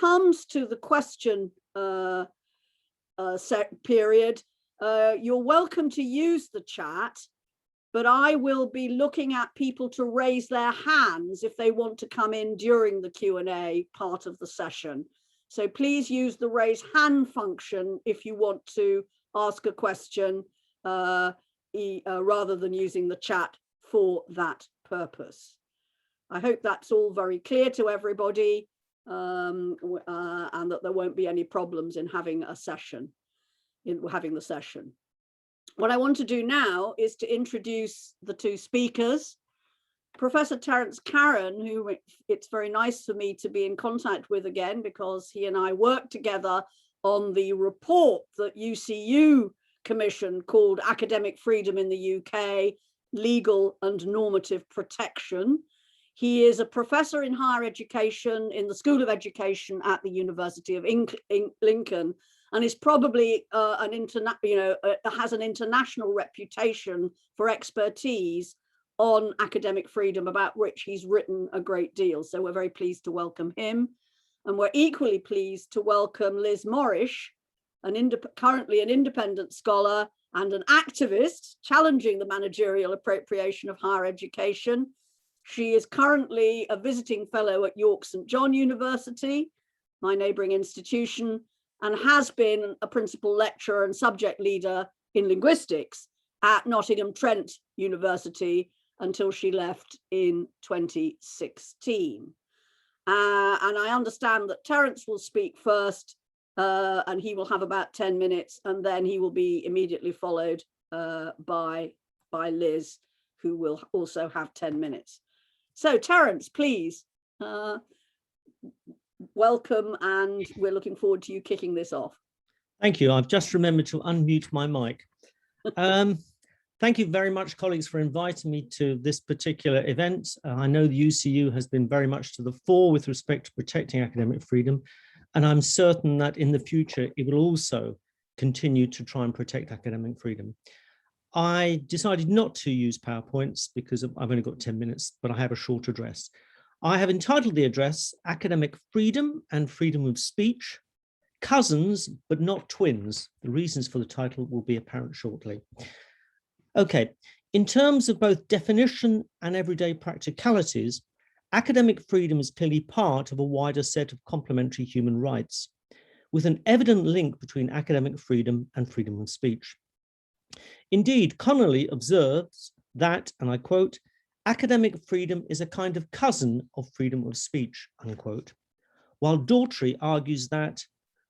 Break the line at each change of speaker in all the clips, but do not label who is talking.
comes to the question period, you're welcome to use the chat, but I will be looking at people to raise their hands if they want to come in during the Q&A part of the session. So please use the raise hand function if you want to ask a question rather than using the chat for that purpose. I hope that's all very clear to everybody, and that there won't be any problems in having the session. What I want to do now is to introduce the two speakers. Professor Terence Karran, who it's very nice for me to be in contact with again, because he and I worked together on the report that UCU commissioned called Academic Freedom in the UK, Legal and Normative Protection. He is a professor in higher education in the School of Education at the University of Lincoln, and is probably has an international reputation for expertise on academic freedom, about which he's written a great deal. So we're very pleased to welcome him. And we're equally pleased to welcome Liz Morrish, currently an independent scholar and an activist challenging the managerial appropriation of higher education. She is currently a visiting fellow at York St John University, my neighbouring institution, and has been a principal lecturer and subject leader in linguistics at Nottingham Trent University until she left in 2016. And I understand that Terence will speak first, and he will have about 10 minutes, and then he will be immediately followed by Liz, who will also have 10 minutes. So Terence, please, welcome, and we're looking forward to you kicking this off.
Thank you. I've just remembered to unmute my mic. Thank you very much, colleagues, for inviting me to this particular event. I know the UCU has been very much to the fore with respect to protecting academic freedom, and I'm certain that in the future it will also continue to try and protect academic freedom. I decided not to use PowerPoints because I've only got 10 minutes, but I have a short address. I have entitled the address Academic Freedom and Freedom of Speech, Cousins but Not Twins. The reasons for the title will be apparent shortly. Okay, in terms of both definition and everyday practicalities, academic freedom is clearly part of a wider set of complementary human rights, with an evident link between academic freedom and freedom of speech. Indeed, Connolly observes that, and I quote, academic freedom is a kind of cousin of freedom of speech, unquote, while Daughtry argues that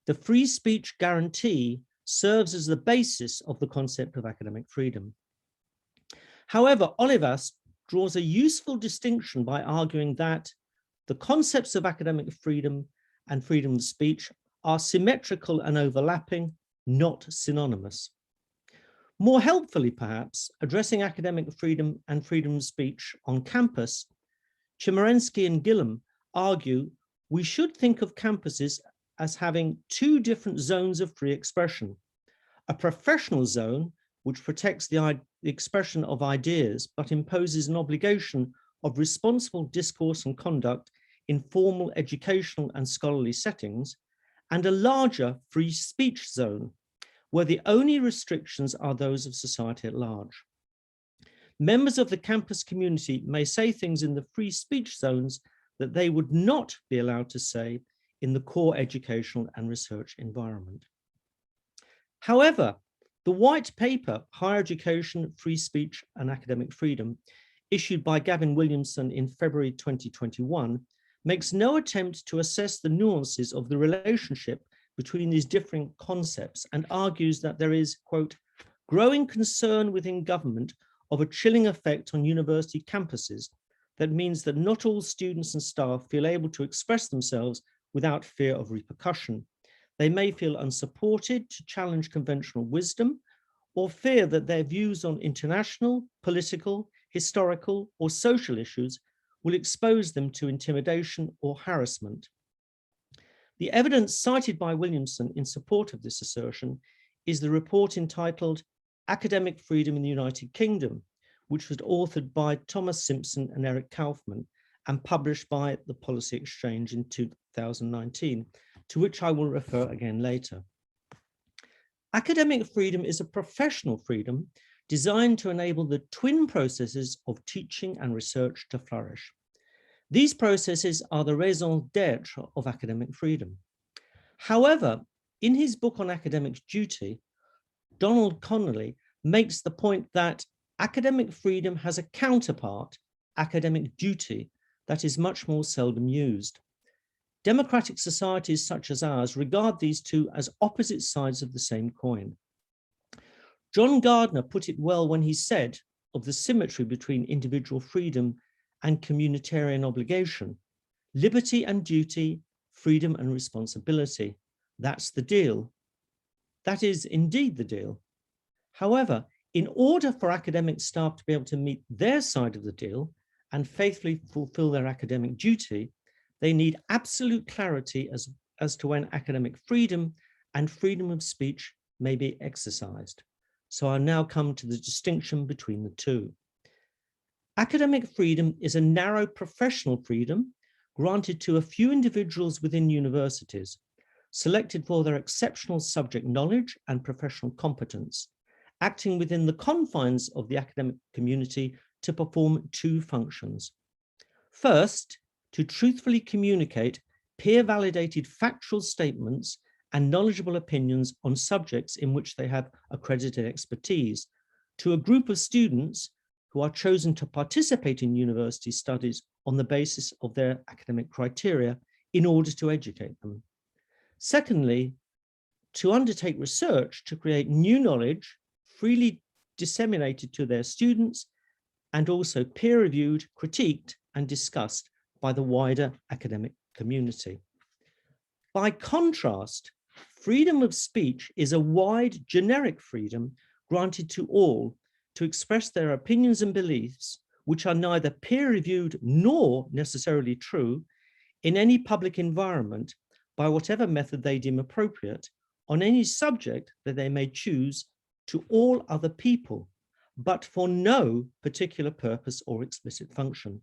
the free speech guarantee serves as the basis of the concept of academic freedom. However, Olivas draws a useful distinction by arguing that the concepts of academic freedom and freedom of speech are symmetrical and overlapping, not synonymous. More helpfully, perhaps, addressing academic freedom and freedom of speech on campus, Chemerinsky and Gillam argue we should think of campuses as having two different zones of free expression: a professional zone, which protects the expression of ideas, but imposes an obligation of responsible discourse and conduct in formal educational and scholarly settings, and a larger free speech zone, where the only restrictions are those of society at large. Members of the campus community may say things in the free speech zones that they would not be allowed to say in the core educational and research environment. However, the white paper, Higher Education, Free Speech and Academic Freedom, issued by Gavin Williamson in February 2021, makes no attempt to assess the nuances of the relationship between these different concepts and argues that there is, quote, growing concern within government of a chilling effect on university campuses that means that not all students and staff feel able to express themselves without fear of repercussion. They may feel unsupported to challenge conventional wisdom or fear that their views on international, political, historical, or social issues will expose them to intimidation or harassment. The evidence cited by Williamson in support of this assertion is the report entitled Academic Freedom in the United Kingdom, which was authored by Thomas Simpson and Eric Kaufman, and published by the Policy Exchange in 2019, to which I will refer again later. Academic freedom is a professional freedom designed to enable the twin processes of teaching and research to flourish. These processes are the raison d'etre of academic freedom. However, in his book on academic duty, Donald Connolly makes the point that academic freedom has a counterpart, academic duty, that is much more seldom used. Democratic societies such as ours regard these two as opposite sides of the same coin. John Gardner put it well when he said of the symmetry between individual freedom and communitarian obligation: liberty and duty, freedom and responsibility. That's the deal. That is indeed the deal. However, in order for academic staff to be able to meet their side of the deal and faithfully fulfill their academic duty, they need absolute clarity as to when academic freedom and freedom of speech may be exercised. So I'll now come to the distinction between the two. Academic freedom is a narrow professional freedom granted to a few individuals within universities, selected for their exceptional subject knowledge and professional competence, acting within the confines of the academic community to perform two functions. First, to truthfully communicate peer-validated factual statements and knowledgeable opinions on subjects in which they have accredited expertise to a group of students who are chosen to participate in university studies on the basis of their academic criteria in order to educate them. Secondly, to undertake research to create new knowledge freely disseminated to their students and also peer-reviewed, critiqued, and discussed by the wider academic community. By contrast, freedom of speech is a wide, generic freedom granted to all to express their opinions and beliefs, which are neither peer-reviewed nor necessarily true, in any public environment by whatever method they deem appropriate, on any subject that they may choose, to all other people, but for no particular purpose or explicit function.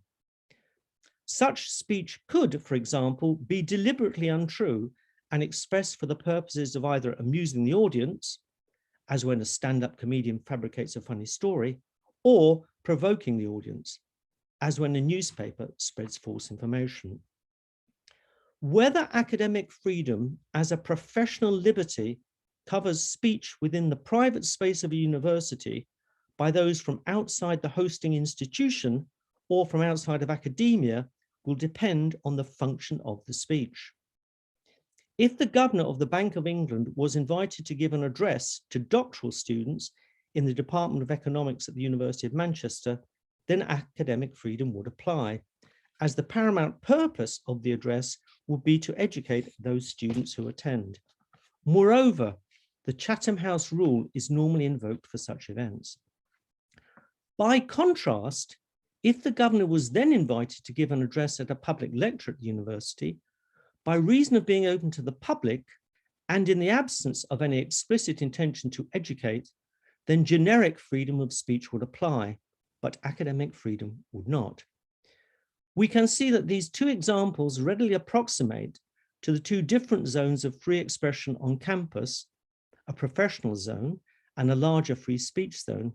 Such speech could, for example, be deliberately untrue and expressed for the purposes of either amusing the audience, as when a stand-up comedian fabricates a funny story, or provoking the audience, as when a newspaper spreads false information. Whether academic freedom as a professional liberty covers speech within the private space of a university by those from outside the hosting institution or from outside of academia will depend on the function of the speech. If the governor of the Bank of England was invited to give an address to doctoral students in the Department of Economics at the University of Manchester, then academic freedom would apply, as the paramount purpose of the address would be to educate those students who attend. Moreover, the Chatham House rule is normally invoked for such events. By contrast, if the governor was then invited to give an address at a public lecture at the university, by reason of being open to the public and in the absence of any explicit intention to educate, then generic freedom of speech would apply, but academic freedom would not. We can see that these two examples readily approximate to the two different zones of free expression on campus, a professional zone and a larger free speech zone,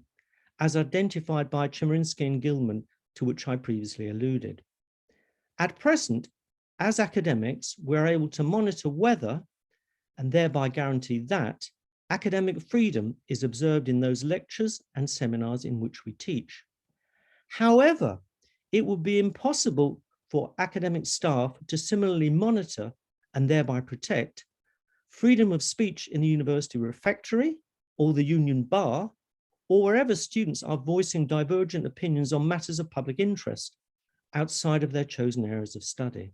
as identified by Chemerinsky and Gilman, to which I previously alluded. At present, as academics, we're able to monitor whether, and thereby guarantee that, academic freedom is observed in those lectures and seminars in which we teach. However, it would be impossible for academic staff to similarly monitor and thereby protect freedom of speech in the university refectory or the union bar, or wherever students are voicing divergent opinions on matters of public interest outside of their chosen areas of study.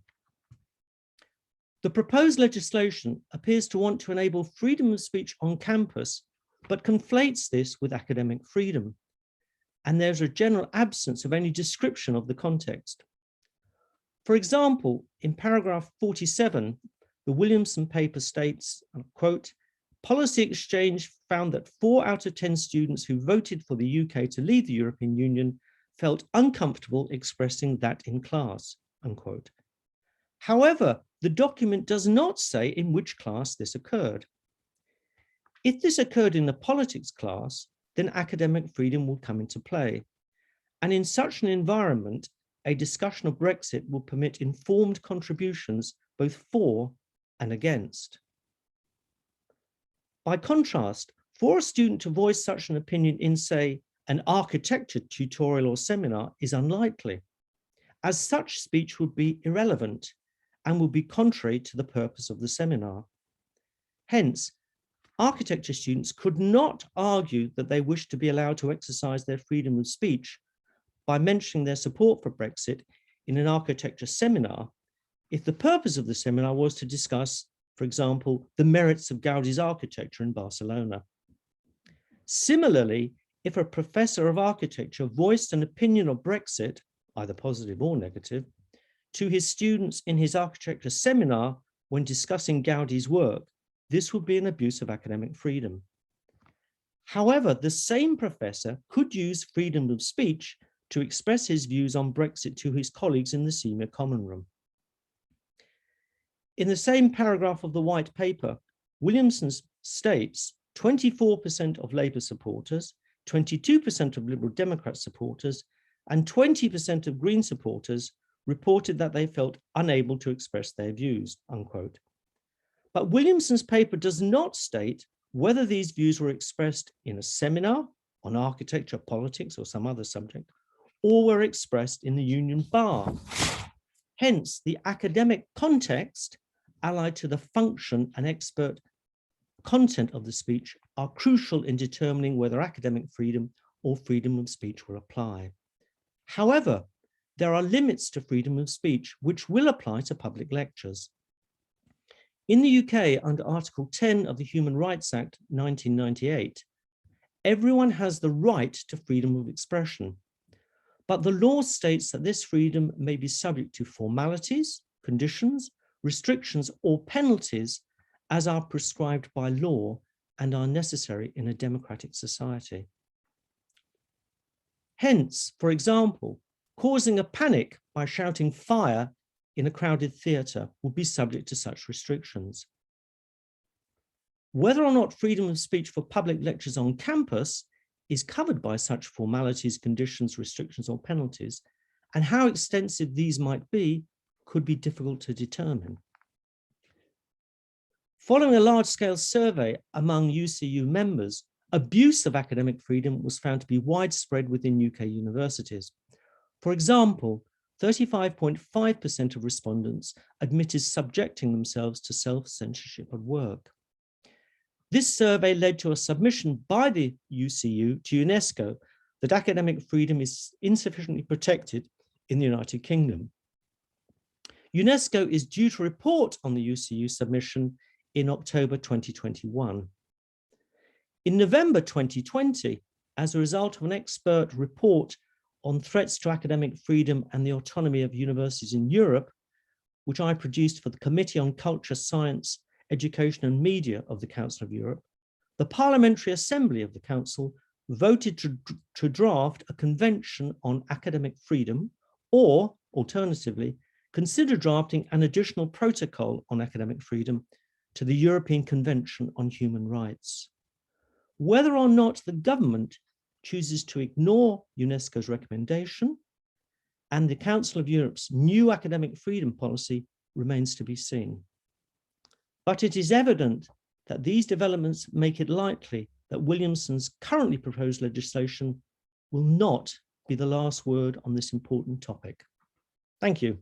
The proposed legislation appears to want to enable freedom of speech on campus, but conflates this with academic freedom. And there's a general absence of any description of the context. For example, in paragraph 47, the Williamson paper states, quote, "Policy Exchange found that 4 out of 10 students who voted for the UK to leave the European Union felt uncomfortable expressing that in class, unquote. However, the document does not say in which class this occurred. If this occurred in a politics class, then academic freedom will come into play. And in such an environment, a discussion of Brexit will permit informed contributions both for and against. By contrast, for a student to voice such an opinion in, say, an architecture tutorial or seminar is unlikely, as such speech would be irrelevant and would be contrary to the purpose of the seminar. Hence, architecture students could not argue that they wish to be allowed to exercise their freedom of speech by mentioning their support for Brexit in an architecture seminar if the purpose of the seminar was to discuss, for example, the merits of Gaudi's architecture in Barcelona. Similarly, if a professor of architecture voiced an opinion of Brexit, either positive or negative, to his students in his architecture seminar when discussing Gaudi's work, this would be an abuse of academic freedom. However, the same professor could use freedom of speech to express his views on Brexit to his colleagues in the senior common room. In the same paragraph of the white paper, Williamson states 24% of Labour supporters, 22% of Liberal Democrat supporters, and 20% of Green supporters reported that they felt unable to express their views, unquote. But Williamson's paper does not state whether these views were expressed in a seminar on architecture, politics, or some other subject, or were expressed in the union bar. Hence, the academic context, allied to the function and expert content of the speech, are crucial in determining whether academic freedom or freedom of speech will apply. However, there are limits to freedom of speech which will apply to public lectures. In the UK, under Article 10 of the Human Rights Act 1998, everyone has the right to freedom of expression. But the law states that this freedom may be subject to formalities, conditions, restrictions, or penalties as are prescribed by law and are necessary in a democratic society. Hence, for example, causing a panic by shouting fire in a crowded theatre would be subject to such restrictions. Whether or not freedom of speech for public lectures on campus is covered by such formalities, conditions, restrictions, or penalties, and how extensive these might be, could be difficult to determine. Following a large-scale survey among UCU members, abuse of academic freedom was found to be widespread within UK universities. For example, 35.5% of respondents admitted subjecting themselves to self-censorship at work. This survey led to a submission by the UCU to UNESCO that academic freedom is insufficiently protected in the United Kingdom. UNESCO is due to report on the UCU submission in October 2021. In November 2020, as a result of an expert report on threats to academic freedom and the autonomy of universities in Europe, which I produced for the Committee on Culture, Science, Education and Media of the Council of Europe, the Parliamentary Assembly of the Council voted to draft a convention on academic freedom, or alternatively, consider drafting an additional protocol on academic freedom to the European Convention on Human Rights. Whether or not the government chooses to ignore UNESCO's recommendation and the Council of Europe's new academic freedom policy remains to be seen. But it is evident that these developments make it likely that Williamson's currently proposed legislation will not be the last word on this important topic. Thank you.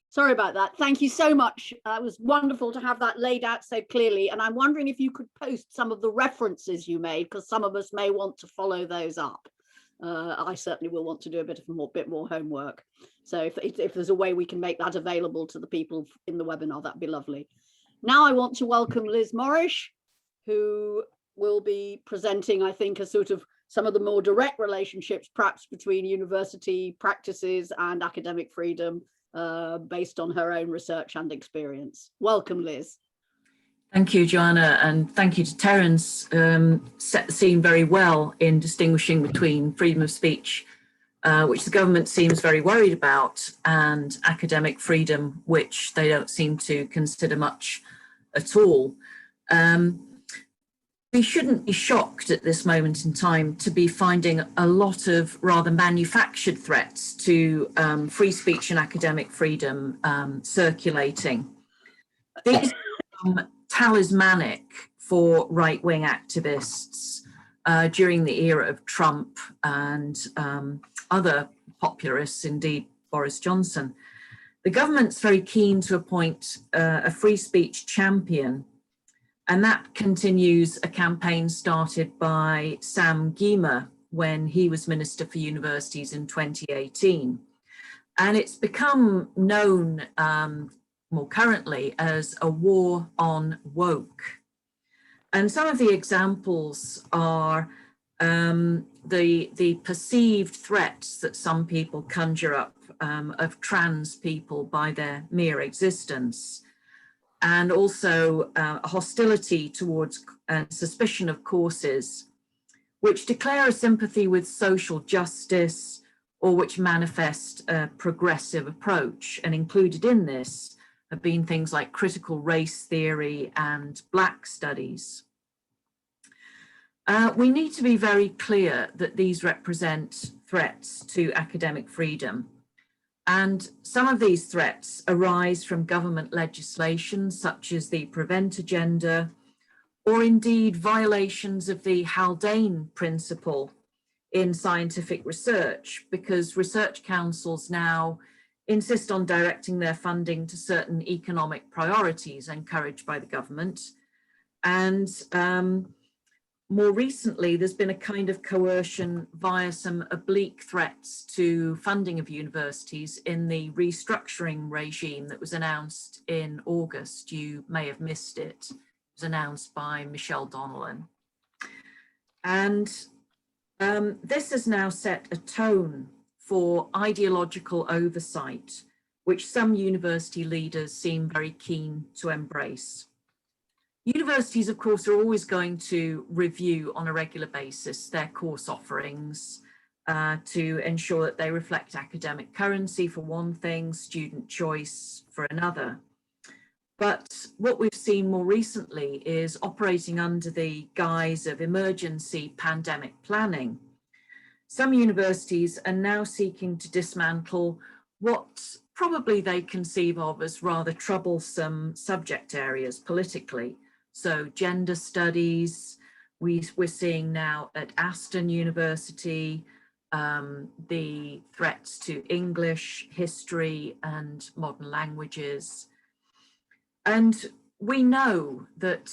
Sorry about that. Thank you so much. It was wonderful to have that laid out so clearly. And I'm wondering if you could post some of the references you made, because some of us may want to follow those up. I certainly will want to do a bit more homework. So if there's a way we can make that available to the people in the webinar, that'd be lovely. Now I want to welcome Liz Morrish, who will be presenting, I think, a sort of some of the more direct relationships, perhaps between university practices and academic freedom, based on her own research and experience. Welcome, Liz.
Thank you, Joanna, and thank you to Terence. Set the scene very well in distinguishing between freedom of speech, which the government seems very worried about, and academic freedom, which they don't seem to consider much at all. We shouldn't be shocked at this moment in time to be finding a lot of rather manufactured threats to free speech and academic freedom circulating. These talismanic for right-wing activists during the era of Trump and other popularists, indeed Boris Johnson. The government's very keen to appoint a free speech champion, and that continues a campaign started by Sam Gyimah when he was Minister for Universities in 2018. And it's become known more currently as a war on woke. And some of the examples are the perceived threats that some people conjure up of trans people by their mere existence, and also hostility towards suspicion of courses which declare a sympathy with social justice or which manifest a progressive approach. And included in this have been things like critical race theory and Black studies. We need to be very clear that these represent threats to academic freedom. And some of these threats arise from government legislation, such as the Prevent Agenda, or indeed violations of the Haldane principle in scientific research, because research councils now insist on directing their funding to certain economic priorities encouraged by the government. And more recently, there's been a kind of coercion via some oblique threats to funding of universities in the restructuring regime that was announced in August. You may have missed it. It was announced by Michelle Donnellan. And this has now set a tone for ideological oversight, which some university leaders seem very keen to embrace. Universities, of course, are always going to review on a regular basis their course offerings to ensure that they reflect academic currency for one thing, student choice for another. But what we've seen more recently is operating under the guise of emergency pandemic planning. Some universities are now seeking to dismantle what probably they conceive of as rather troublesome subject areas politically. So gender studies, we're seeing now at Aston University, the threats to English, history, and modern languages. And we know that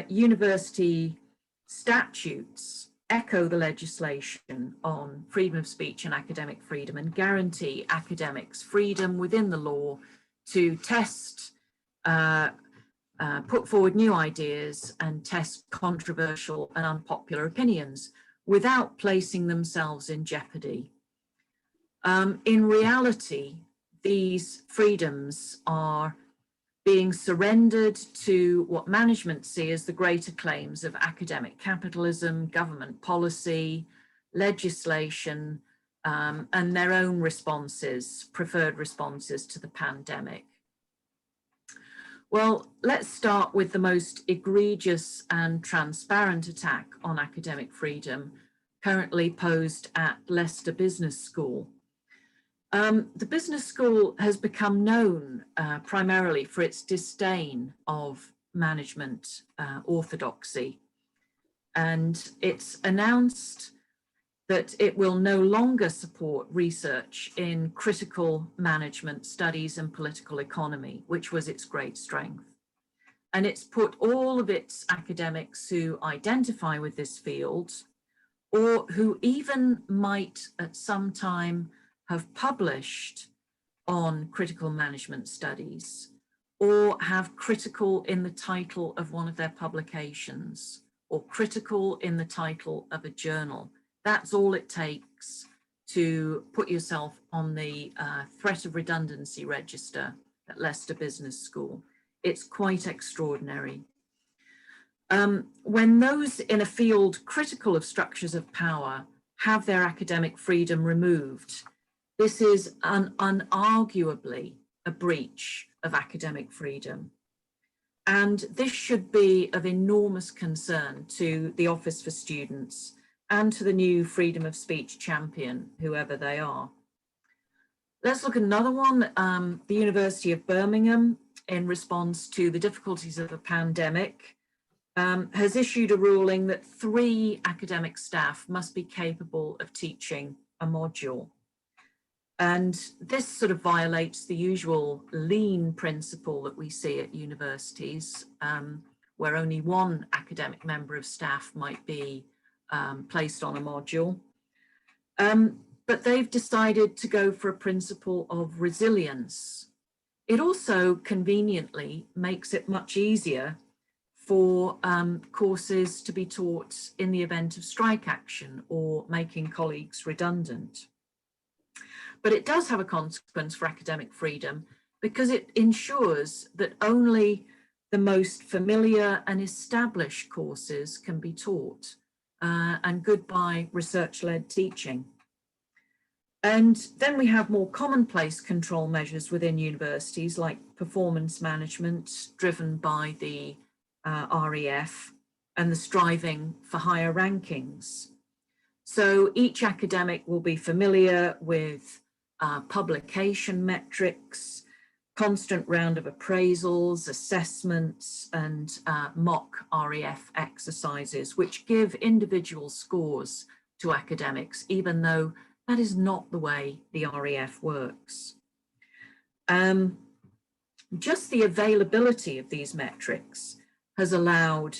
university statutes echo the legislation on freedom of speech and academic freedom and guarantee academics freedom within the law to test, put forward new ideas and test controversial and unpopular opinions without placing themselves in jeopardy. In reality, these freedoms are being surrendered to what management see as the greater claims of academic capitalism, government policy, legislation, and their own responses, preferred responses to the pandemic. Well, let's start with the most egregious and transparent attack on academic freedom currently posed at Leicester Business School. The business school has become known primarily for its disdain of management orthodoxy, and it's announced that it will no longer support research in critical management studies and political economy, which was its great strength. And it's put all of its academics who identify with this field, or who even might at some time have published on critical management studies, or have critical in the title of one of their publications, or critical in the title of a journal. That's all it takes to put yourself on the threat of redundancy register at Leicester Business School. It's quite extraordinary. When those in a field critical of structures of power have their academic freedom removed, this is unarguably a breach of academic freedom. And this should be of enormous concern to the Office for Students and to the new freedom of speech champion, whoever they are. Let's look at another one. The University of Birmingham, in response to the difficulties of the pandemic, has issued a ruling that 3 academic staff must be capable of teaching a module. And this sort of violates the usual lean principle that we see at universities, where only 1 academic member of staff might be placed on a module. But they've decided to go for a principle of resilience. It also conveniently makes it much easier for courses to be taught in the event of strike action or making colleagues redundant. But it does have a consequence for academic freedom because it ensures that only the most familiar and established courses can be taught, and goodbye research-led teaching. And then we have more commonplace control measures within universities like performance management driven by the REF and the striving for higher rankings. So each academic will be familiar with publication metrics, constant round of appraisals, assessments, and mock REF exercises, which give individual scores to academics, even though that is not the way the REF works. Just the availability of these metrics has allowed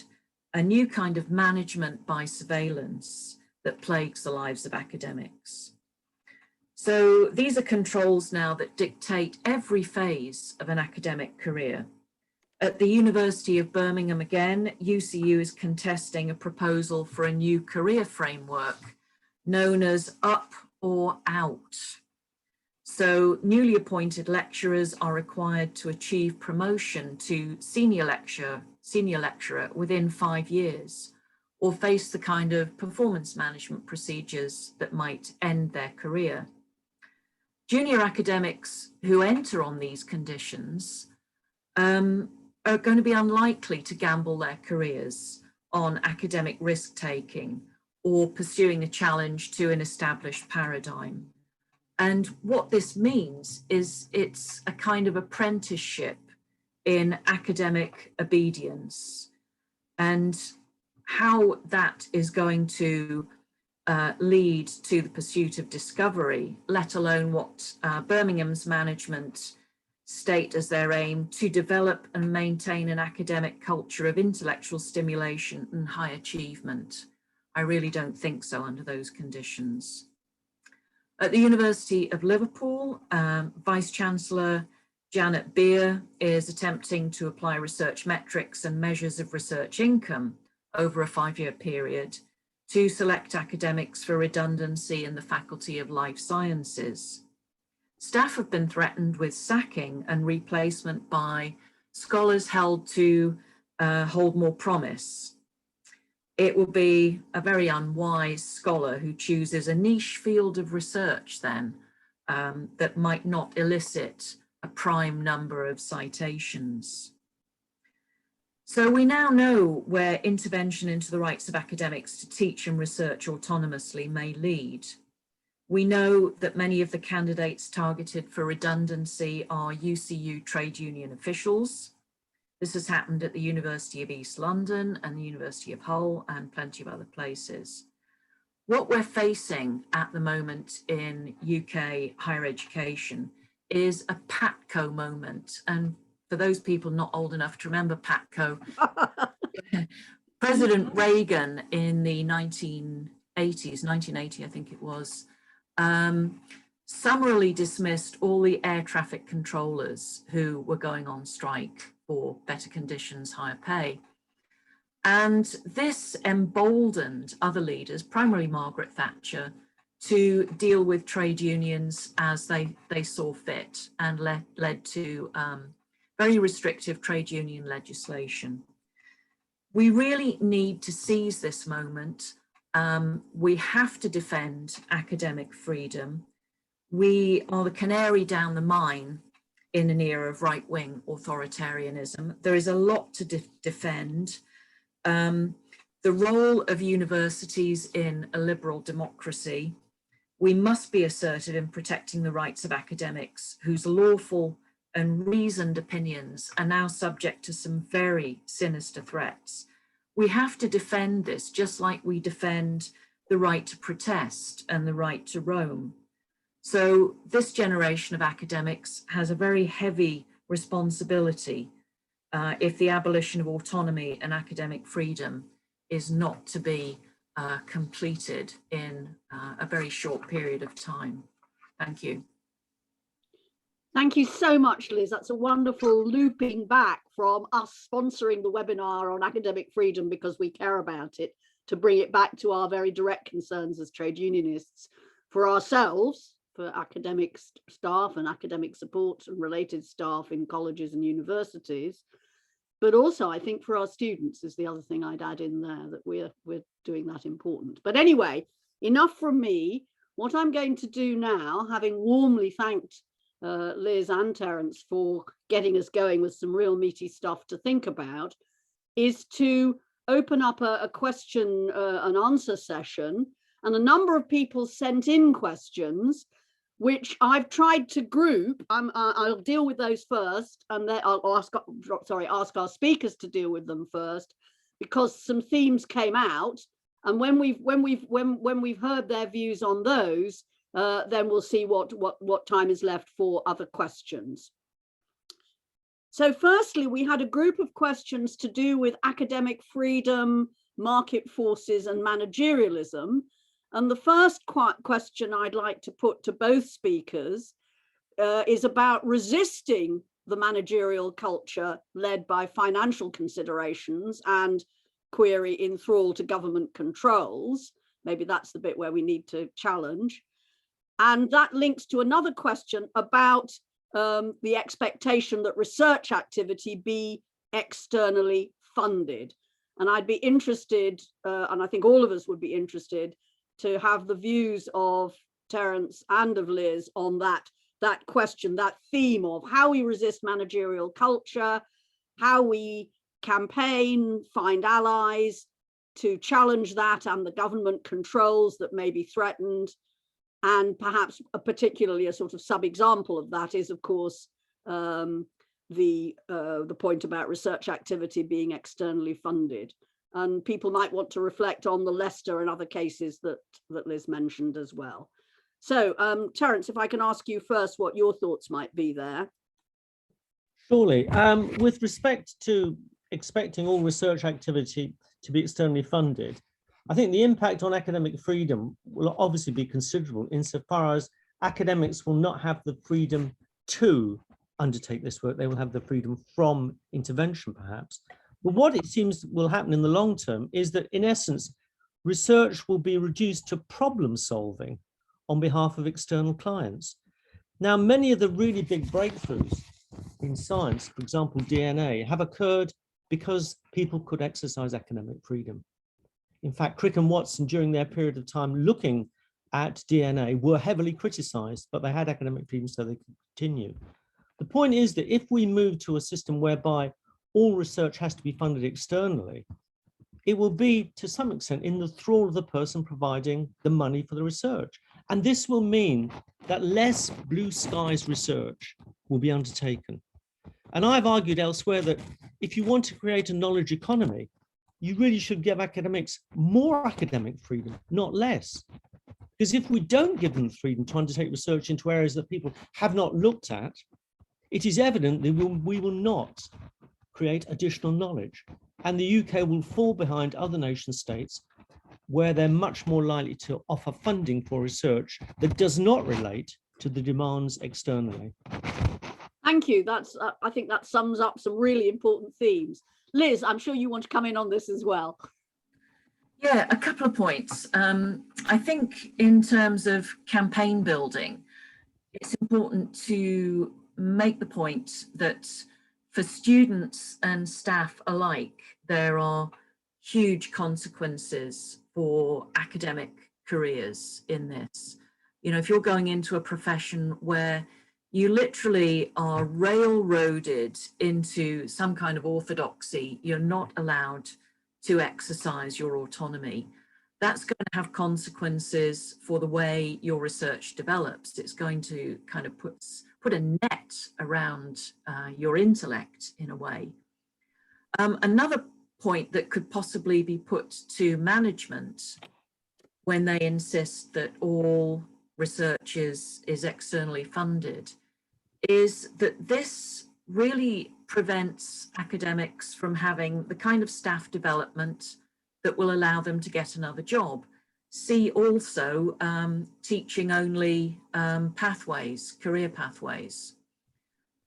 a new kind of management by surveillance that plagues the lives of academics. So these are controls now that dictate every phase of an academic career. At the University of Birmingham again, UCU is contesting a proposal for a new career framework known as Up or Out. So newly appointed lecturers are required to achieve promotion to senior lecturer within 5 years, or face the kind of performance management procedures that might end their career. Junior academics who enter on these conditions are going to be unlikely to gamble their careers on academic risk-taking or pursuing a challenge to an established paradigm. And what this means is it's a kind of apprenticeship in academic obedience, and how that is going to lead to the pursuit of discovery, let alone what Birmingham's management state as their aim to develop and maintain an academic culture of intellectual stimulation and high achievement. I really don't think so under those conditions. At the University of Liverpool, Vice-Chancellor Janet Beer is attempting to apply research metrics and measures of research income over a 5-year period to select academics for redundancy in the Faculty of Life Sciences. Staff have been threatened with sacking and replacement by scholars held to hold more promise. It will be a very unwise scholar who chooses a niche field of research then that might not elicit a prime number of citations. So we now know where intervention into the rights of academics to teach and research autonomously may lead. We know that many of the candidates targeted for redundancy are UCU trade union officials. This has happened at the University of East London and the University of Hull and plenty of other places. What we're facing at the moment in UK higher education is a PATCO moment. And for those people not old enough to remember PATCO, President Reagan in the 1980s, 1980 I think it was, summarily dismissed all the air traffic controllers who were going on strike for better conditions, higher pay. And this emboldened other leaders, primarily Margaret Thatcher, to deal with trade unions as they saw fit, and led to very restrictive trade union legislation. We really need to seize this moment. We have to defend academic freedom. We are the canary down the mine in an era of right-wing authoritarianism. There is a lot to defend. The role of universities in a liberal democracy. We must be assertive in protecting the rights of academics whose lawful and reasoned opinions are now subject to some very sinister threats. We have to defend this just like we defend the right to protest and the right to roam. So this generation of academics has a very heavy responsibility if the abolition of autonomy and academic freedom is not to be completed in a very short period of time. Thank you.
Thank you so much, Liz. That's a wonderful looping back from us sponsoring the webinar on academic freedom because we care about it, to bring it back to our very direct concerns as trade unionists for ourselves, for academic staff and academic support and related staff in colleges and universities. But also, I think for our students is the other thing I'd add in there, that we're doing that important. But anyway, enough from me. What I'm going to do now, having warmly thanked Liz and Terence for getting us going with some real meaty stuff to think about, is to open up a question and answer session. And a number of people sent in questions, which I've tried to group. I'll deal with those first, and then I'll ask our speakers to deal with them first, because some themes came out. And when we've heard their views on those, then we'll see what time is left for other questions. So firstly, we had a group of questions to do with academic freedom, market forces, and managerialism. And the first question I'd like to put to both speakers is about resisting the managerial culture led by financial considerations and query in thrall to government controls. Maybe that's the bit where we need to challenge. And that links to another question about the expectation that research activity be externally funded. And I'd be interested, and I think all of us would be interested, to have the views of Terence and of Liz on that question, that theme of how we resist managerial culture, how we campaign, find allies to challenge that and the government controls that may be threatened. And perhaps particularly a sort of sub-example of that is, of course, the point about research activity being externally funded. And people might want to reflect on the Leicester and other cases that Liz mentioned as well. So, Terence, if I can ask you first what your thoughts might be there.
Surely. With respect to expecting all research activity to be externally funded, I think the impact on academic freedom will obviously be considerable insofar as academics will not have the freedom to undertake this work. They will have the freedom from intervention, perhaps. But what it seems will happen in the long term is that, in essence, research will be reduced to problem solving on behalf of external clients. Now, many of the really big breakthroughs in science, for example, DNA, have occurred because people could exercise academic freedom. In fact, Crick and Watson, during their period of time looking at DNA, were heavily criticized, but they had academic freedom, so they could continue. The point is that if we move to a system whereby all research has to be funded externally, it will be, to some extent, in the thrall of the person providing the money for the research. And this will mean that less blue skies research will be undertaken. And I've argued elsewhere that if you want to create a knowledge economy, you really should give academics more academic freedom, not less. Because if we don't give them freedom to undertake research into areas that people have not looked at, it is evident that we will not create additional knowledge. And the UK will fall behind other nation states where they're much more likely to offer funding for research that does not relate to the demands externally.
Thank you. That's I think that sums up some really important themes. Liz, I'm sure you want to come in on this as well.
Yeah, a couple of points. I think in terms of campaign building, it's important to make the point that for students and staff alike, there are huge consequences for academic careers in this. You know, if you're going into a profession where you literally are railroaded into some kind of orthodoxy, you're not allowed to exercise your autonomy. That's going to have consequences for the way your research develops. It's going to kind of put a net around your intellect in a way. Another point that could possibly be put to management when they insist that all research is externally funded is that this really prevents academics from having the kind of staff development that will allow them to get another job. See also teaching only pathways, career pathways.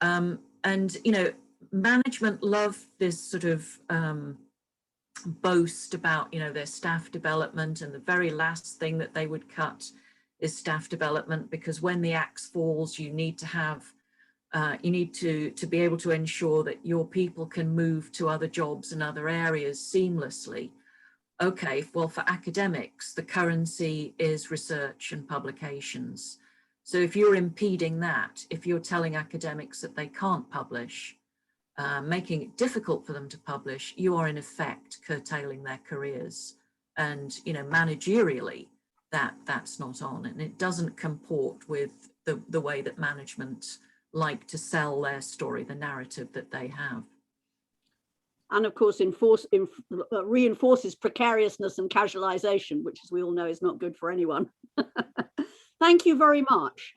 And, you know, management love this sort of boast about, you know, their staff development, and the very last thing that they would cut is staff development, because when the axe falls, you need to have you need to be able to ensure that your people can move to other jobs and other areas seamlessly. Okay, well, for academics, the currency is research and publications. So if you're impeding that, if you're telling academics that they can't publish, making it difficult for them to publish, you are in effect curtailing their careers. And, you know, managerially, that's not on, and it doesn't comport with the way that management like to sell their story, the narrative that they have.
And of course, reinforces precariousness and casualization, which, as we all know, is not good for anyone. Thank you very much.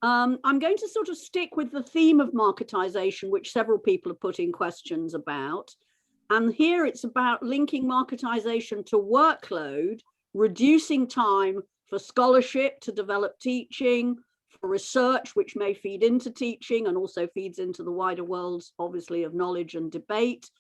I'm going to sort of stick with the theme of marketisation, which several people have put in questions about. And here it's about linking marketisation to workload, reducing time for scholarship to develop teaching, for research, which may feed into teaching and also feeds into the wider worlds, obviously, of knowledge and debate.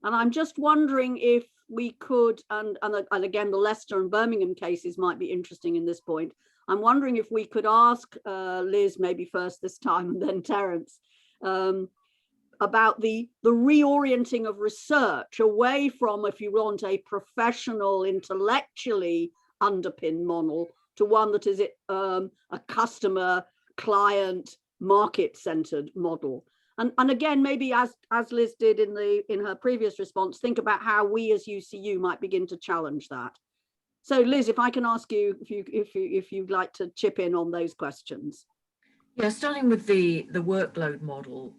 And I'm just wondering if we could, and again, the Leicester and Birmingham cases might be interesting in this point. I'm wondering if we could ask Liz, maybe first this time, and then Terence, about the reorienting of research away from, if you want, a professional, intellectually underpinned model to one that is a customer, client, market-centered model. And again, maybe as Liz did in her previous response, think about how we as UCU might begin to challenge that. So Liz, if I can ask you if you'd like to chip in on those questions.
Yeah, starting with the workload model,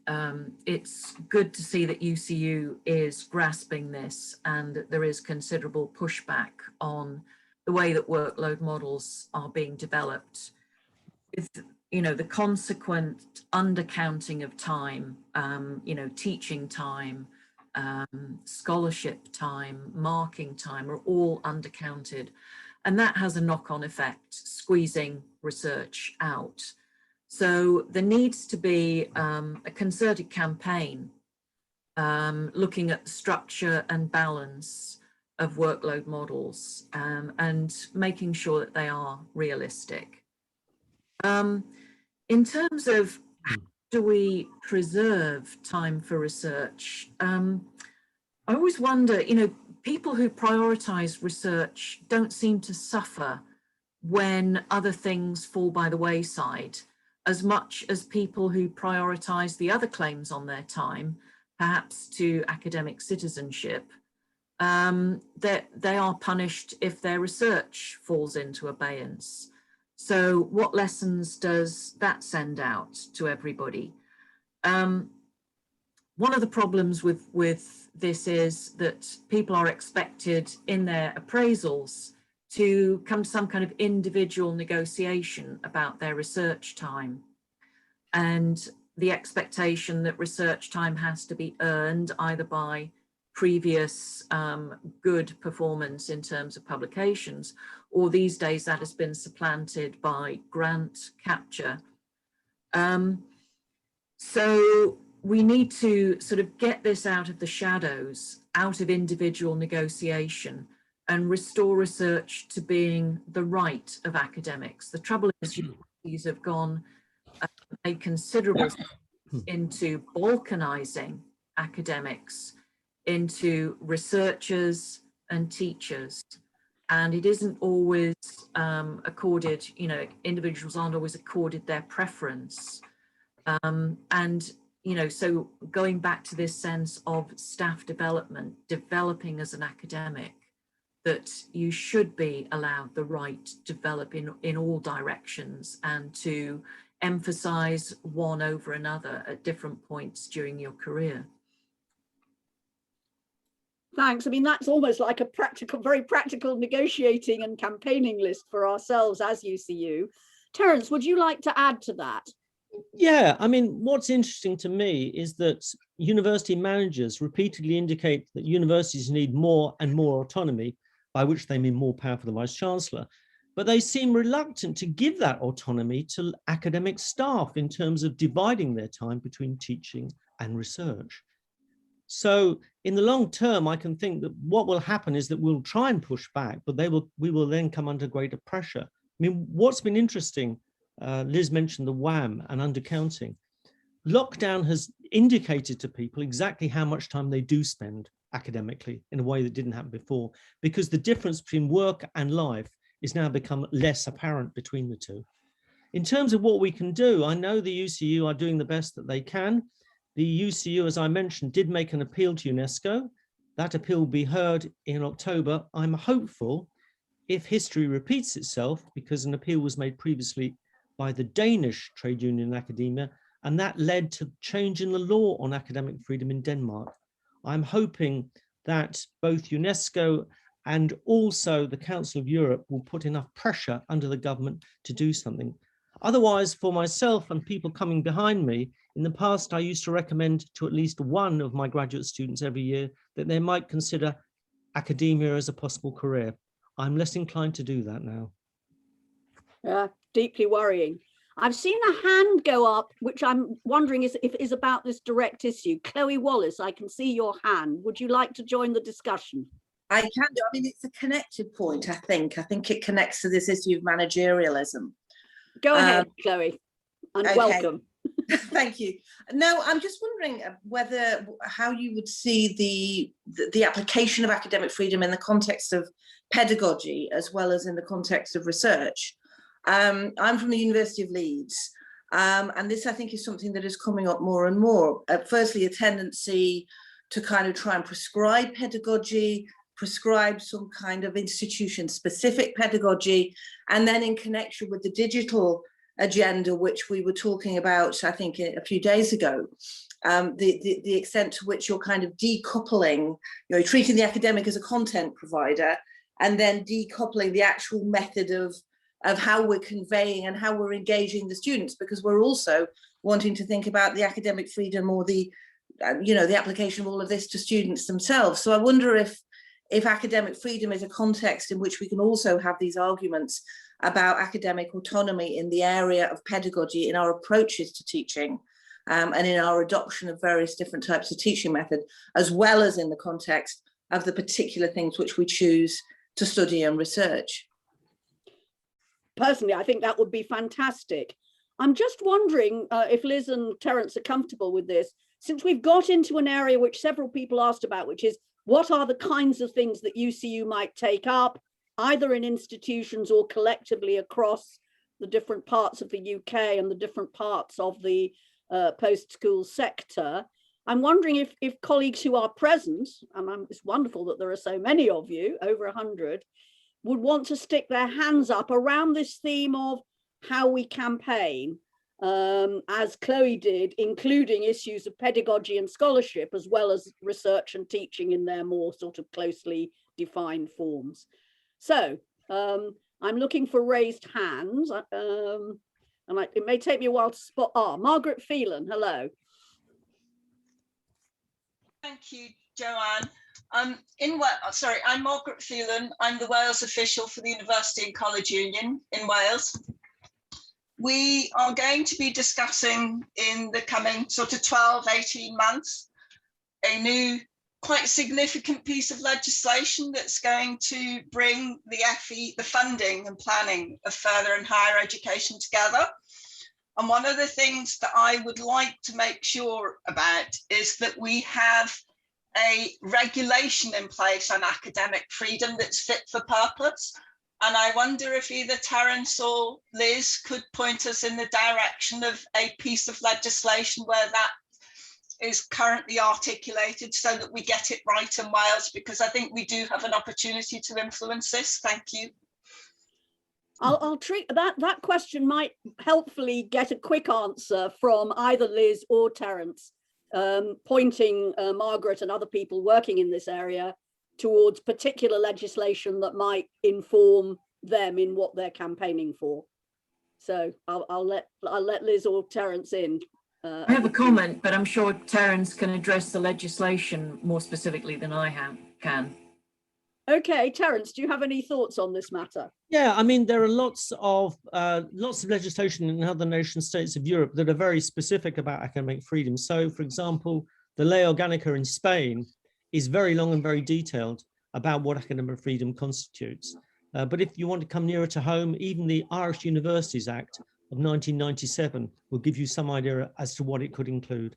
it's good to see that UCU is grasping this, and that there is considerable pushback on the way that workload models are being developed, with, you know, the consequent undercounting of time, you know, teaching time, scholarship time, marking time are all undercounted, and that has a knock-on effect, squeezing research out. So there needs to be a concerted campaign looking at the structure and balance of workload models and making sure that they are realistic. In terms of how do we preserve time for research, I always wonder, you know, people who prioritize research don't seem to suffer when other things fall by the wayside, as much as people who prioritize the other claims on their time, perhaps to academic citizenship, that they are punished if their research falls into abeyance. So what lessons does that send out to everybody? One of the problems with this is that people are expected in their appraisals to come to some kind of individual negotiation about their research time, and the expectation that research time has to be earned either by previous good performance in terms of publications, or these days that has been supplanted by grant capture. So we need to sort of get this out of the shadows, out of individual negotiation, and restore research to being the right of academics. The trouble is universities have gone a considerable into balkanizing academics into researchers and teachers, and it isn't always accorded, you know, individuals aren't always accorded their preference, and you know, so going back to this sense of staff development, developing as an academic, that you should be allowed the right to develop in all directions and to emphasize one over another at different points during your career.
Thanks. I mean, that's almost like a practical, very practical negotiating and campaigning list for ourselves as UCU. Terence, would you like to add to that?
Yeah, I mean, what's interesting to me is that university managers repeatedly indicate that universities need more and more autonomy, by which they mean more power for the Vice-Chancellor. But they seem reluctant to give that autonomy to academic staff in terms of dividing their time between teaching and research. So in the long term, I can think that what will happen is that we'll try and push back, but we will then come under greater pressure. I mean, what's been interesting, Liz mentioned the WAM and undercounting. Lockdown has indicated to people exactly how much time they do spend academically in a way that didn't happen before, because the difference between work and life is now become less apparent between the two. In terms of what we can do, I know the UCU are doing the best that they can. The UCU, as I mentioned, did make an appeal to UNESCO. That appeal will be heard in October. I'm hopeful, if history repeats itself, because an appeal was made previously by the Danish trade union academia, and that led to change in the law on academic freedom in Denmark. I'm hoping that both UNESCO and also the Council of Europe will put enough pressure under the government to do something. Otherwise, for myself and people coming behind me, in the past, I used to recommend to at least one of my graduate students every year that they might consider academia as a possible career. I'm less inclined to do that now.
Yeah, deeply worrying. I've seen a hand go up, which I'm wondering if is about this direct issue. Chloe Wallace, I can see your hand. Would you like to join the discussion?
I can do. I mean, it's a connected point, I think. I think it connects to this issue of managerialism.
Go ahead, Chloe, and
okay.
welcome.
Thank you. No, I'm just wondering how you would see the application of academic freedom in the context of pedagogy as well as in the context of research. I'm from the University of Leeds, and this I think is something that is coming up more and more. Firstly, a tendency to kind of try and prescribe pedagogy, prescribe some kind of institution-specific pedagogy, and then in connection with the digital agenda, which we were talking about, I think, a few days ago, the extent to which you're kind of decoupling, treating the academic as a content provider, and then decoupling the actual method of how we're conveying and how we're engaging the students, because we're also wanting to think about the academic freedom or the application of all of this to students themselves. So I wonder if academic freedom is a context in which we can also have these arguments about academic autonomy in the area of pedagogy, in our approaches to teaching, and in our adoption of various different types of teaching method, as well as in the context of the particular things which we choose to study and research.
Personally, I think that would be fantastic. I'm just wondering if Liz and Terence are comfortable with this, since we've got into an area which several people asked about, which is what are the kinds of things that UCU might take up, either in institutions or collectively across the different parts of the UK and the different parts of the post-school sector. I'm wondering if colleagues who are present, and it's wonderful that there are so many of you, over 100, would want to stick their hands up around this theme of how we campaign, as Chloe did, including issues of pedagogy and scholarship, as well as research and teaching in their more sort of closely defined forms. So I'm looking for raised hands, and it may take me a while to spot. Margaret Phelan, hello.
Thank you, Joanne. I'm Margaret Phelan. I'm the Wales official for the University and College Union in Wales. we are going to be discussing in the coming sort of 12, 18 months, a new quite significant piece of legislation that's going to bring the FE, the funding and planning of further and higher education together. And one of the things that I would like to make sure about is that we have a regulation in place on academic freedom that's fit for purpose. And I wonder if either Terence or Liz could point us in the direction of a piece of legislation where that is currently articulated so that we get it right in Wales, because I think we do have an opportunity to influence this. Thank you.
I'll treat that question might helpfully get a quick answer from either Liz or Terence, pointing Margaret and other people working in this area towards particular legislation that might inform them in what they're campaigning for. So I'll let Liz or Terence in.
I have a comment, but I'm sure Terence can address the legislation more specifically than I can.
Okay, Terence, do you have any thoughts on this matter?
Yeah, I mean, there are lots of legislation in other nation states of Europe that are very specific about academic freedom. So, for example, the Ley Orgánica in Spain is very long and very detailed about what academic freedom constitutes. But if you want to come nearer to home, even the Irish Universities Act of 1997 will give you some idea as to what it could include.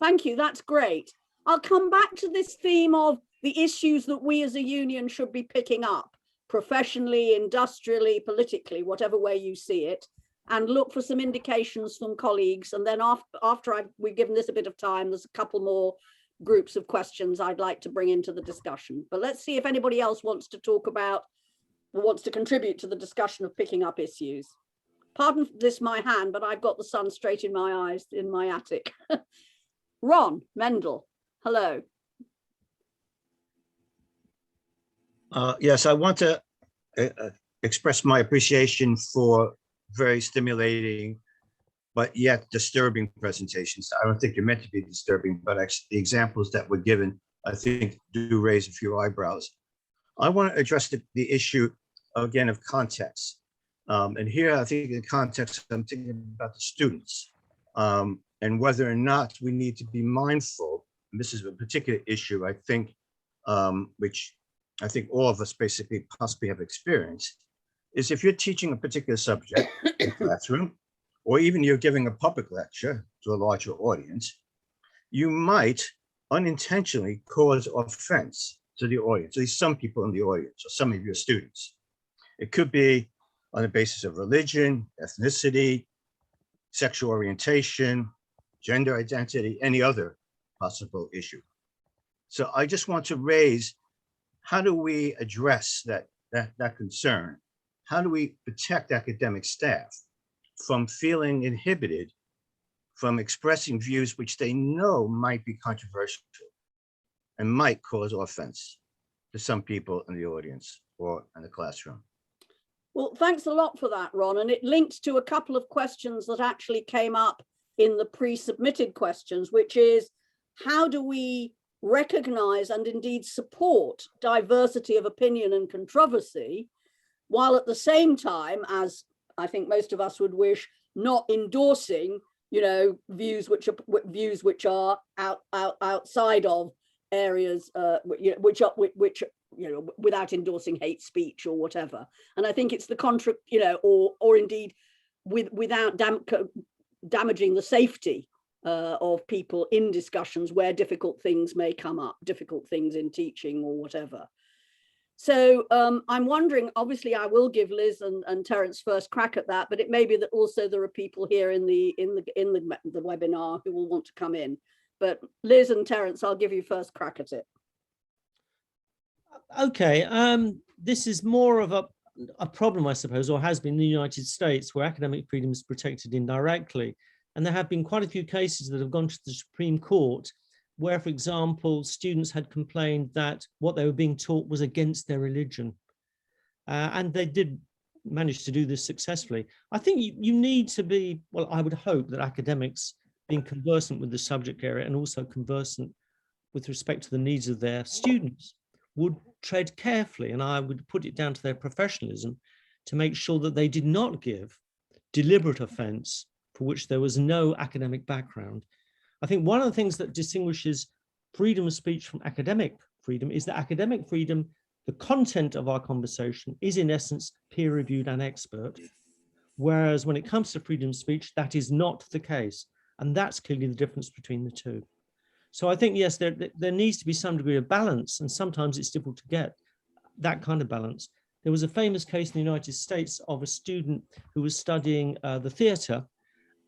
Thank you, that's great. I'll come back to this theme of the issues that we as a union should be picking up, professionally, industrially, politically, whatever way you see it, and look for some indications from colleagues. And then after we've given this a bit of time, there's a couple more groups of questions I'd like to bring into the discussion. But let's see if anybody else wants to talk about, or wants to contribute to the discussion of picking up issues. Pardon this, my hand, but I've got the sun straight in my eyes in my attic. Ron Mendel, hello.
Yes, I want to express my appreciation for very stimulating, but yet disturbing presentations. I don't think you're meant to be disturbing, but actually the examples that were given, I think, do raise a few eyebrows. I want to address the issue, again, of context. And here, I think in context, I'm thinking about the students and whether or not we need to be mindful. And this is a particular issue, I think, which I think all of us basically possibly have experienced, is if you're teaching a particular subject in a classroom, or even you're giving a public lecture to a larger audience, you might unintentionally cause offense to the audience, at least some people in the audience, or some of your students. It could be on the basis of religion, ethnicity, sexual orientation, gender identity, any other possible issue. So I just want to raise, how do we address that concern? How do we protect academic staff from feeling inhibited from expressing views which they know might be controversial and might cause offense to some people in the audience or in the classroom?
Well, thanks a lot for that, Ron. And it links to a couple of questions that actually came up in the pre-submitted questions, which is, how do we recognize and indeed support diversity of opinion and controversy, while at the same time, as I think most of us would wish, not endorsing, views which are outside of areas which without endorsing hate speech or whatever. And I think it's the or indeed without damaging the safety of people in discussions where difficult things may come up, difficult things in teaching or whatever. So I'm wondering, obviously I will give Liz and Terence first crack at that, but it may be that also there are people here in the webinar who will want to come in. But Liz and Terence, I'll give you first crack at it.
Okay, this is more of a problem, I suppose, or has been in the United States, where academic freedom is protected indirectly. And there have been quite a few cases that have gone to the Supreme Court where, for example, students had complained that what they were being taught was against their religion. And they did manage to do this successfully. I think you need to be, well, I would hope that academics being conversant with the subject area and also conversant with respect to the needs of their students would tread carefully, and I would put it down to their professionalism to make sure that they did not give deliberate offence for which there was no academic background. I think one of the things that distinguishes freedom of speech from academic freedom is that academic freedom, the content of our conversation is in essence peer-reviewed and expert, whereas when it comes to freedom of speech, that is not the case. And that's clearly the difference between the two. So I think, yes, there needs to be some degree of balance, and sometimes it's difficult to get that kind of balance. There was a famous case in the United States of a student who was studying the theatre,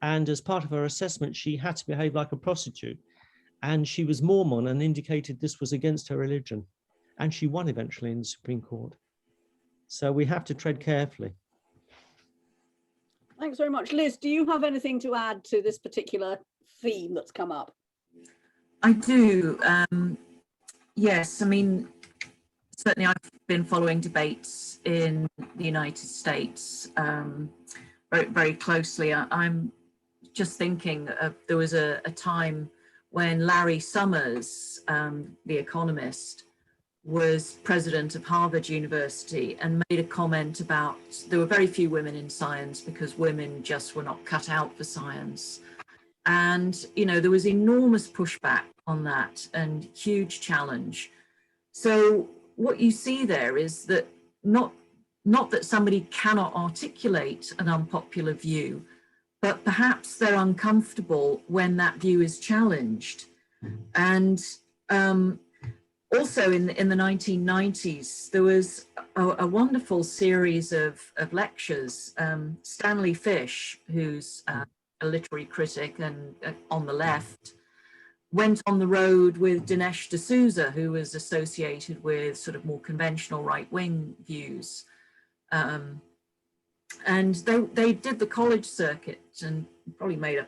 and as part of her assessment, she had to behave like a prostitute. And she was Mormon and indicated this was against her religion. And she won eventually in the Supreme Court. So we have to tread carefully.
Thanks very much. Liz, do you have anything to add to this particular theme that's come up?
I do. Yes, I mean, certainly I've been following debates in the United States very, very closely. I'm just thinking there was a time when Larry Summers, the economist, was president of Harvard University and made a comment about there were very few women in science because women just were not cut out for science. And, you know, there was enormous pushback on that and huge challenge. So what you see there is that not that somebody cannot articulate an unpopular view, but perhaps they're uncomfortable when that view is challenged. And also in the 1990s, there was a wonderful series of lectures. Stanley Fish, who's a literary critic and on the left, went on the road with Dinesh D'Souza, who was associated with sort of more conventional right-wing views. And they did the college circuit and probably made a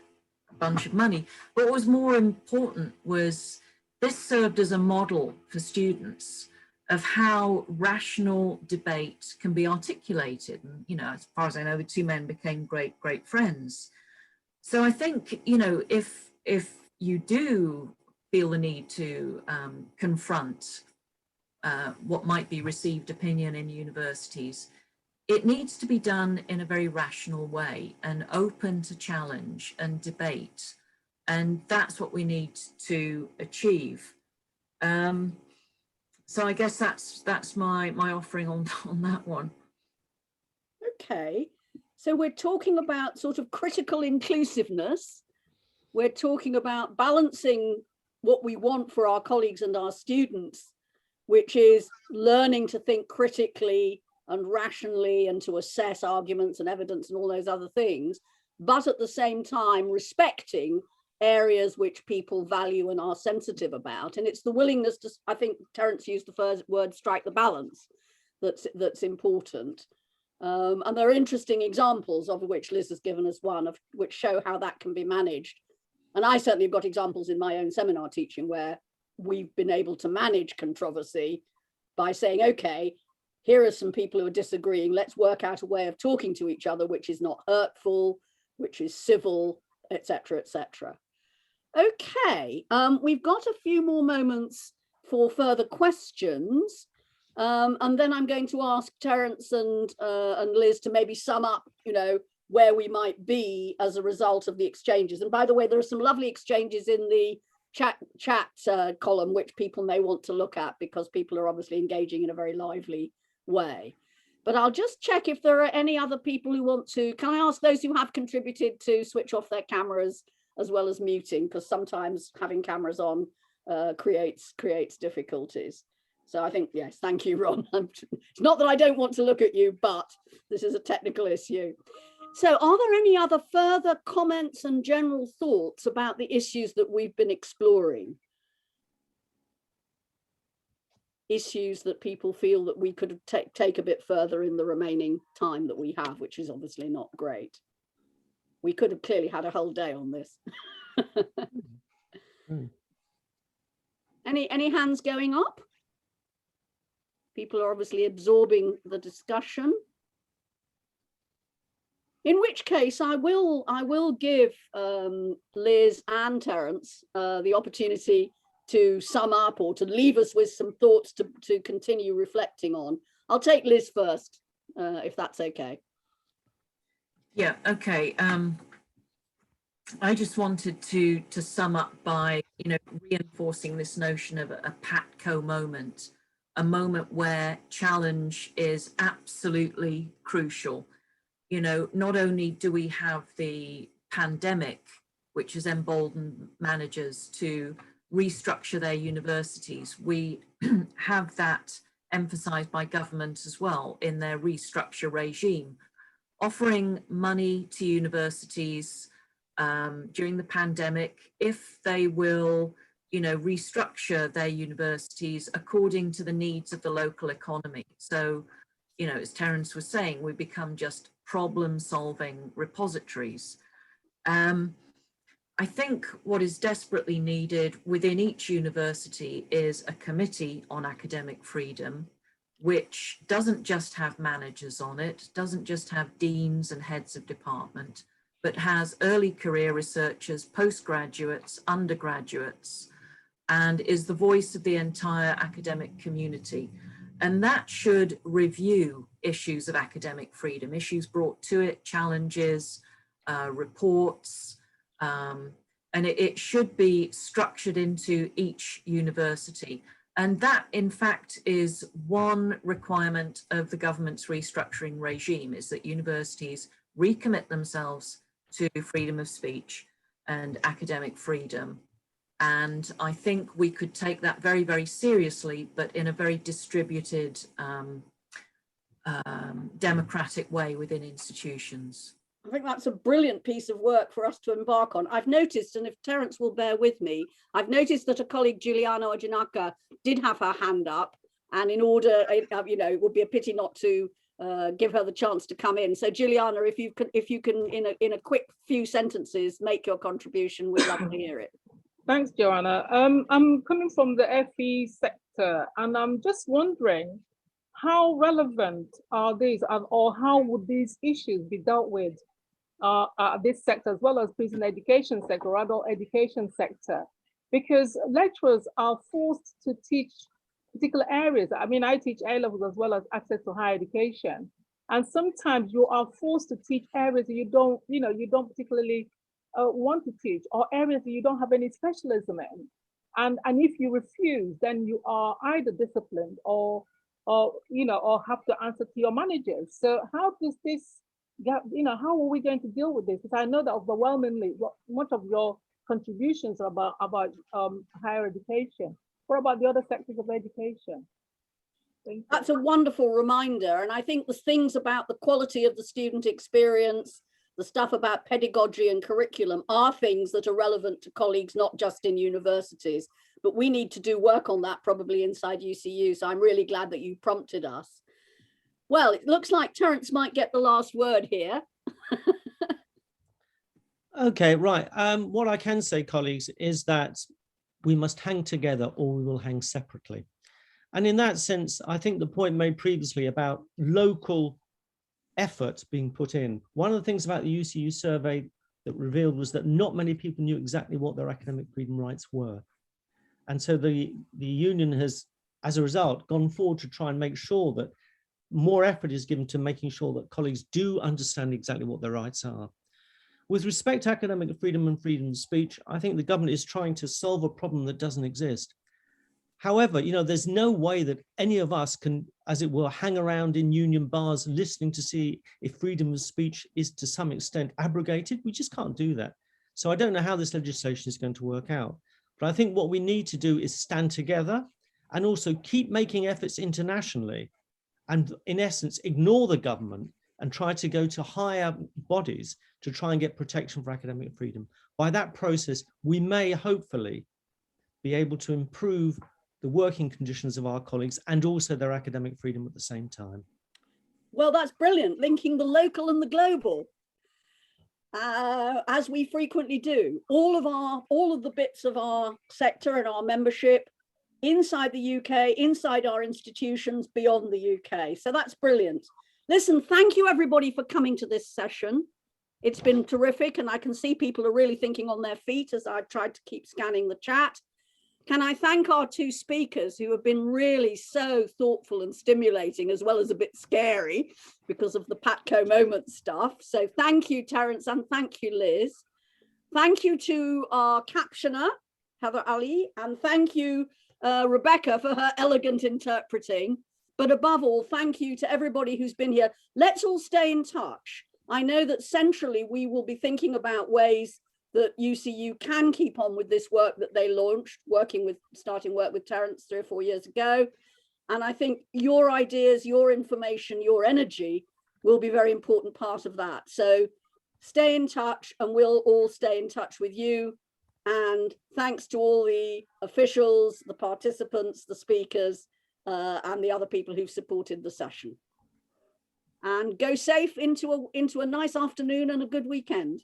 bunch of money. But what was more important was this served as a model for students of how rational debate can be articulated. And, you know, as far as I know, the two men became great, great friends. So I think, you know, if you do feel the need to confront what might be received opinion in universities, it needs to be done in a very rational way and open to challenge and debate. And that's what we need to achieve. So I guess that's my offering on that one.
Okay, so we're talking about sort of critical inclusiveness. We're talking about balancing what we want for our colleagues and our students, which is learning to think critically and rationally and to assess arguments and evidence and all those other things, but at the same time respecting areas which people value and are sensitive about. And it's the willingness to, I think Terence used the first word, strike the balance, that's important. And there are interesting examples, of which Liz has given us one, of which show how that can be managed. And I certainly have got examples in my own seminar teaching where we've been able to manage controversy by saying, okay, here are some people who are disagreeing. Let's work out a way of talking to each other, which is not hurtful, which is civil, etc., etc. Okay, we've got a few more moments for further questions. And then I'm going to ask Terence and Liz to maybe sum up, you know, where we might be as a result of the exchanges. And by the way, there are some lovely exchanges in the chat column, which people may want to look at because people are obviously engaging in a very lively way. But I'll just check if there are any other people who want to. Can I ask those who have contributed to switch off their cameras as well as muting, because sometimes having cameras on creates difficulties. So I think, yes, thank you, Ron. It's not that I don't want to look at you, but this is a technical issue. So are there any other further comments and general thoughts about the issues that we've been exploring? Issues that people feel that we could take a bit further in the remaining time that we have, which is obviously not great. We could have clearly had a whole day on this. Any hands going up? People are obviously absorbing the discussion. In which case, I will give Liz and Terence the opportunity to sum up or to leave us with some thoughts to continue reflecting on. I'll take Liz first, if that's okay.
Yeah, okay. I just wanted to sum up by, reinforcing this notion of a PATCO moment, a moment where challenge is absolutely crucial. Not only do we have the pandemic, which has emboldened managers to restructure their universities, we have that emphasized by government as well in their restructure regime, offering money to universities during the pandemic if they will, restructure their universities according to the needs of the local economy. So, as Terence was saying, we become just problem-solving repositories. I think what is desperately needed within each university is a committee on academic freedom, which doesn't just have managers on it, doesn't just have deans and heads of department, but has early career researchers, postgraduates, undergraduates, and is the voice of the entire academic community. And that should review issues of academic freedom, issues brought to it, challenges, reports, and it should be structured into each university. And that, in fact, is one requirement of the government's restructuring regime, is that universities recommit themselves to freedom of speech and academic freedom. And I think we could take that very, very seriously, but in a very distributed, democratic way within institutions.
I think that's a brilliant piece of work for us to embark on. I've noticed, and if Terence will bear with me, I've noticed that a colleague, Juliana Ojinaka, did have her hand up, and in order, it would be a pity not to give her the chance to come in. So Juliana, if you can in a quick few sentences make your contribution, we'd love to hear it.
Thanks, Joanna. I'm coming from the FE sector, and I'm just wondering how relevant are these, or how would these issues be dealt with this sector, as well as prison education sector or adult education sector? Because lecturers are forced to teach particular areas. I mean, I teach A-levels as well as access to higher education. And sometimes you are forced to teach areas that you don't particularly want to teach, or areas that you don't have any specialism in. And if you refuse, then you are either disciplined or have to answer to your managers. So how does this, how are we going to deal with this? Because I know that overwhelmingly, much of your contributions are about higher education. What about the other sectors of education?
That's a wonderful reminder. And I think the things about the quality of the student experience, the stuff about pedagogy and curriculum are things that are relevant to colleagues, not just in universities, but we need to do work on that probably inside UCU. So I'm really glad that you prompted us. Well, it looks like Terence might get the last word here.
Okay, right. What I can say, colleagues, is that we must hang together or we will hang separately. And in that sense, I think the point made previously about local effort being put in. One of the things about the UCU survey that revealed was that not many people knew exactly what their academic freedom rights were. And so the union has, as a result, gone forward to try and make sure that more effort is given to making sure that colleagues do understand exactly what their rights are. With respect to academic freedom and freedom of speech, I think the government is trying to solve a problem that doesn't exist. However, there's no way that any of us can, as it were, hang around in union bars listening to see if freedom of speech is to some extent abrogated. We just can't do that. So I don't know how this legislation is going to work out. But I think what we need to do is stand together and also keep making efforts internationally and, in essence, ignore the government and try to go to higher bodies to try and get protection for academic freedom. By that process, we may hopefully be able to improve the working conditions of our colleagues and also their academic freedom at the same time.
Well, that's brilliant, linking the local and the global, as we frequently do. All of the bits of our sector and our membership inside the UK, inside our institutions, beyond the UK. So that's brilliant. Listen, thank you everybody for coming to this session. It's been terrific, and I can see people are really thinking on their feet as I tried to keep scanning the chat. Can I thank our two speakers who have been really so thoughtful and stimulating, as well as a bit scary because of the Patco moment stuff. So thank you, Terence, and thank you, Liz. Thank you to our captioner, Heather Ali, and thank you, Rebecca, for her elegant interpreting. But above all, thank you to everybody who's been here. Let's all stay in touch. I know that centrally we will be thinking about ways that UCU can keep on with this work that they launched, starting work with Terence 3 or 4 years ago. And I think your ideas, your information, your energy will be a very important part of that. So stay in touch, and we'll all stay in touch with you. And thanks to all the officials, the participants, the speakers, and the other people who've supported the session. And go safe into a nice afternoon and a good weekend.